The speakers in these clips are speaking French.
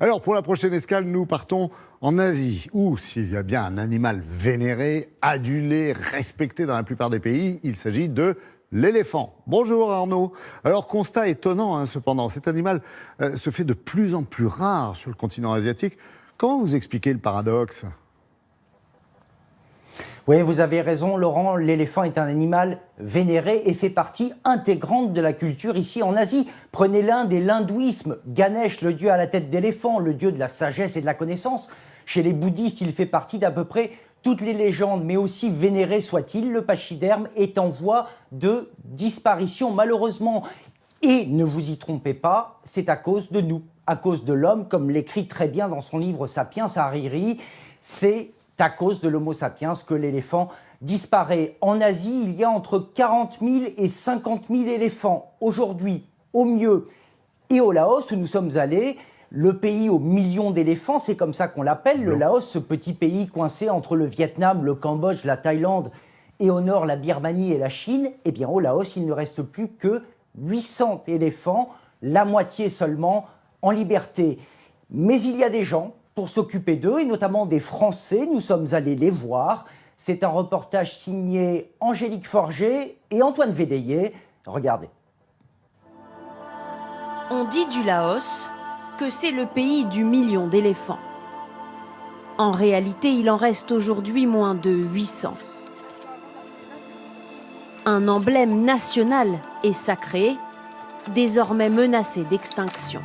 Alors, pour la prochaine escale, nous partons en Asie, où s'il y a bien un animal vénéré, adulé, respecté dans la plupart des pays, il s'agit de l'éléphant. Bonjour Arnaud. Alors, constat étonnant cependant, cet animal se fait de plus en plus rare sur le continent asiatique. Comment vous expliquez le paradoxe ? Oui, vous avez raison, Laurent, l'éléphant est un animal vénéré et fait partie intégrante de la culture ici en Asie. Prenez l'Inde et l'hindouisme, Ganesh, le dieu à la tête d'éléphant, le dieu de la sagesse et de la connaissance. Chez les bouddhistes, il fait partie d'à peu près toutes les légendes, mais aussi vénéré soit-il, le pachyderme est en voie de disparition malheureusement. Et ne vous y trompez pas, c'est à cause de nous, à cause de l'homme, comme l'écrit très bien dans son livre Sapiens Hariri, c'est à cause de l'Homo sapiens que l'éléphant disparaît. En Asie, il y a entre 40 000 et 50 000 éléphants. Aujourd'hui, au mieux, et au Laos où nous sommes allés, le pays aux millions d'éléphants, c'est comme ça qu'on l'appelle, le Laos, ce petit pays coincé entre le Vietnam, le Cambodge, la Thaïlande et au nord la Birmanie et la Chine, eh bien au Laos, il ne reste plus que 800 éléphants, la moitié seulement en liberté. Mais il y a des gens pour s'occuper d'eux, et notamment des Français. Nous sommes allés les voir. C'est un reportage signé Angélique Forger et Antoine Védéier. Regardez. On dit du Laos que c'est le pays du million d'éléphants. En réalité, il en reste aujourd'hui moins de 800. Un emblème national et sacré, désormais menacé d'extinction.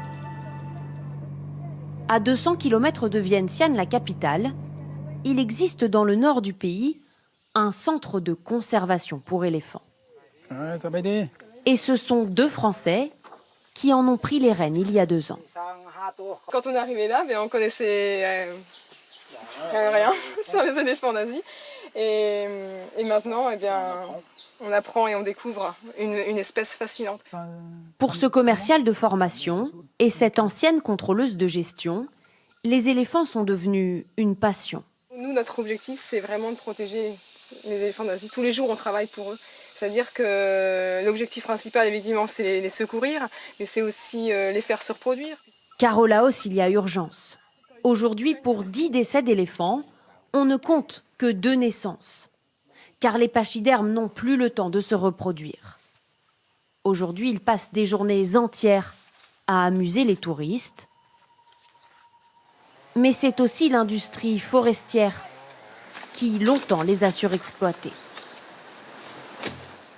À 200 km de Vientiane, la capitale, il existe dans le nord du pays un centre de conservation pour éléphants. Ouais, ça va aider. Et ce sont 2 Français qui en ont pris les rênes il y a 2 ans. Quand on est arrivé là, on connaissait rien sur les éléphants d'Asie. Et maintenant, on apprend et on découvre une espèce fascinante. Pour ce commercial de formation et cette ancienne contrôleuse de gestion, les éléphants sont devenus une passion. Nous, notre objectif, c'est vraiment de protéger les éléphants d'Asie. Tous les jours, on travaille pour eux. C'est-à-dire que l'objectif principal, évidemment, c'est les secourir, mais c'est aussi les faire se reproduire. Car au Laos, il y a urgence. Aujourd'hui, pour 10 décès d'éléphants, on ne compte que 2 naissances. Car les pachydermes n'ont plus le temps de se reproduire. Aujourd'hui, ils passent des journées entières à amuser les touristes. Mais c'est aussi l'industrie forestière qui, longtemps, les a surexploités.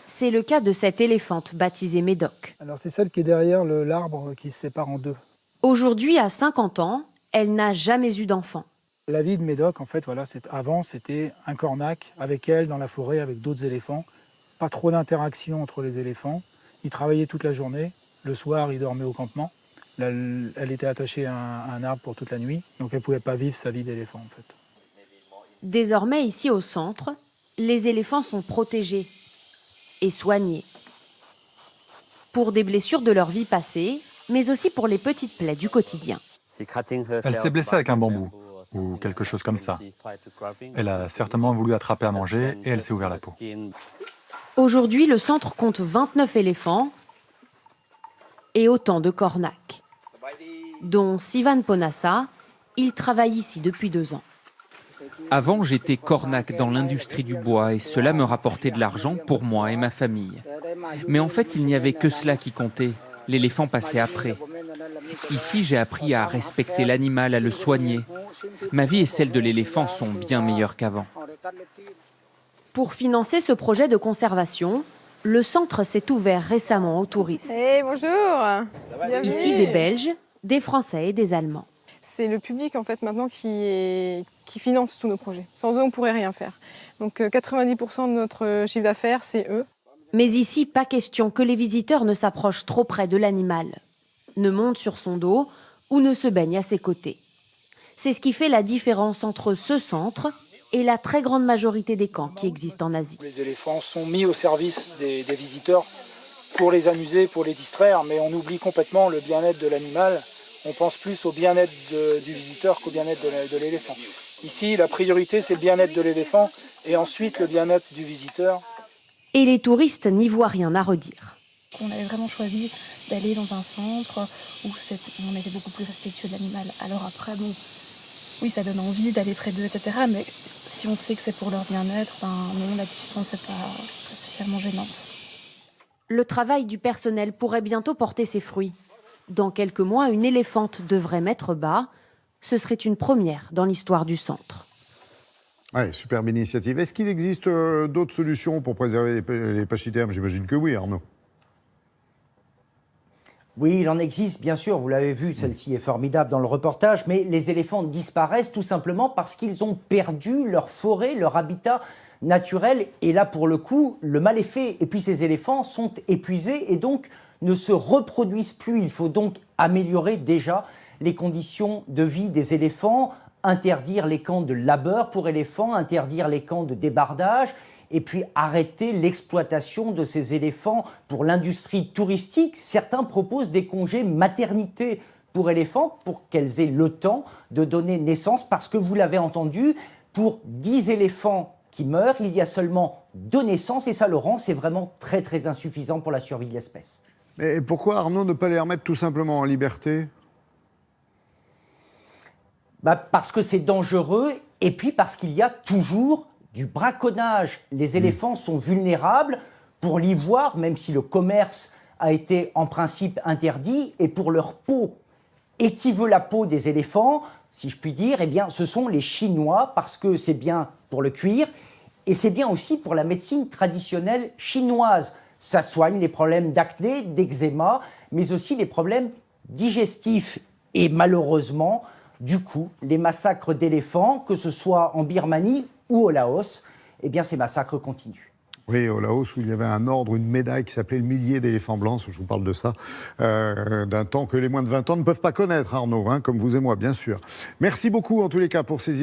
C'est le cas de cette éléphante baptisée Médoc. Alors c'est celle qui est derrière l'arbre qui se sépare en 2. Aujourd'hui, à 50 ans, elle n'a jamais eu d'enfant. La vie de Médoc, en fait, voilà, avant, c'était un cornac avec elle dans la forêt, avec d'autres éléphants. Pas trop d'interaction entre les éléphants. Ils travaillaient toute la journée. Le soir, ils dormaient au campement. Elle était attachée à un arbre pour toute la nuit. Donc, elle ne pouvait pas vivre sa vie d'éléphant, en fait. Désormais, ici au centre, les éléphants sont protégés et soignés. Pour des blessures de leur vie passée, mais aussi pour les petites plaies du quotidien. Elle s'est blessée avec un bambou ou quelque chose comme ça. Elle a certainement voulu attraper à manger et elle s'est ouvert la peau. Aujourd'hui, le centre compte 29 éléphants et autant de cornacs, dont Sivan Ponassa. Il travaille ici depuis 2 ans. Avant, j'étais cornac dans l'industrie du bois et cela me rapportait de l'argent pour moi et ma famille. Mais en fait, il n'y avait que cela qui comptait. L'éléphant passait après. Ici, j'ai appris à respecter l'animal, à le soigner. Ma vie et celle de l'éléphant sont bien meilleures qu'avant. Pour financer ce projet de conservation, le centre s'est ouvert récemment aux touristes. Hey, bonjour. Ici, des Belges, des Français et des Allemands. C'est le public en fait maintenant qui finance tous nos projets. Sans eux, on ne pourrait rien faire. Donc 90% de notre chiffre d'affaires, c'est eux. Mais ici, pas question que les visiteurs ne s'approchent trop près de l'animal, ne montent sur son dos ou ne se baignent à ses côtés. C'est ce qui fait la différence entre ce centre et la très grande majorité des camps qui existent en Asie. Les éléphants sont mis au service des visiteurs pour les amuser, pour les distraire, mais on oublie complètement le bien-être de l'animal. On pense plus au bien-être du visiteur qu'au bien-être de l'éléphant. Ici, la priorité, c'est le bien-être de l'éléphant et ensuite le bien-être du visiteur. Et les touristes n'y voient rien à redire. On avait vraiment choisi d'aller dans un centre où on était beaucoup plus respectueux de l'animal. Alors après, bon, oui, ça donne envie d'aller près d'eux, etc. Mais si on sait que c'est pour leur bien-être, non, la distance n'est pas spécialement gênante. Le travail du personnel pourrait bientôt porter ses fruits. Dans quelques mois, une éléphante devrait mettre bas. Ce serait une première dans l'histoire du centre. Ouais, superbe initiative. Est-ce qu'il existe d'autres solutions pour préserver les pachydermes? J'imagine que oui, Arnaud. Oui, il en existe, bien sûr, vous l'avez vu, celle-ci est formidable dans le reportage, mais les éléphants disparaissent tout simplement parce qu'ils ont perdu leur forêt, leur habitat naturel, et là, pour le coup, le mal est fait. Et puis ces éléphants sont épuisés et donc ne se reproduisent plus. Il faut donc améliorer déjà les conditions de vie des éléphants, interdire les camps de labeur pour éléphants, interdire les camps de débardage, et puis arrêter l'exploitation de ces éléphants pour l'industrie touristique. Certains proposent des congés maternité pour éléphants pour qu'elles aient le temps de donner naissance, parce que vous l'avez entendu, pour 10 éléphants qui meurent, il y a seulement 2 naissances, et ça, Laurent, c'est vraiment très très insuffisant pour la survie de l'espèce. Mais pourquoi, Arnaud, ne pas les remettre tout simplement en liberté? Parce que c'est dangereux, et puis parce qu'il y a toujours du braconnage. Les éléphants sont vulnérables pour l'ivoire, même si le commerce a été en principe interdit, et pour leur peau. Et qui veut la peau des éléphants, si je puis dire, eh bien, ce sont les Chinois, parce que c'est bien pour le cuir, et c'est bien aussi pour la médecine traditionnelle chinoise. Ça soigne les problèmes d'acné, d'eczéma, mais aussi les problèmes digestifs. Et malheureusement, du coup, les massacres d'éléphants, que ce soit en Birmanie ou au Laos, eh bien, ces massacres continuent. Oui, au Laos, où il y avait un ordre, une médaille qui s'appelait le millier d'éléphants blancs, je vous parle de ça, d'un temps que les moins de 20 ans ne peuvent pas connaître, Arnaud, comme vous et moi, bien sûr. Merci beaucoup, en tous les cas, pour ces images.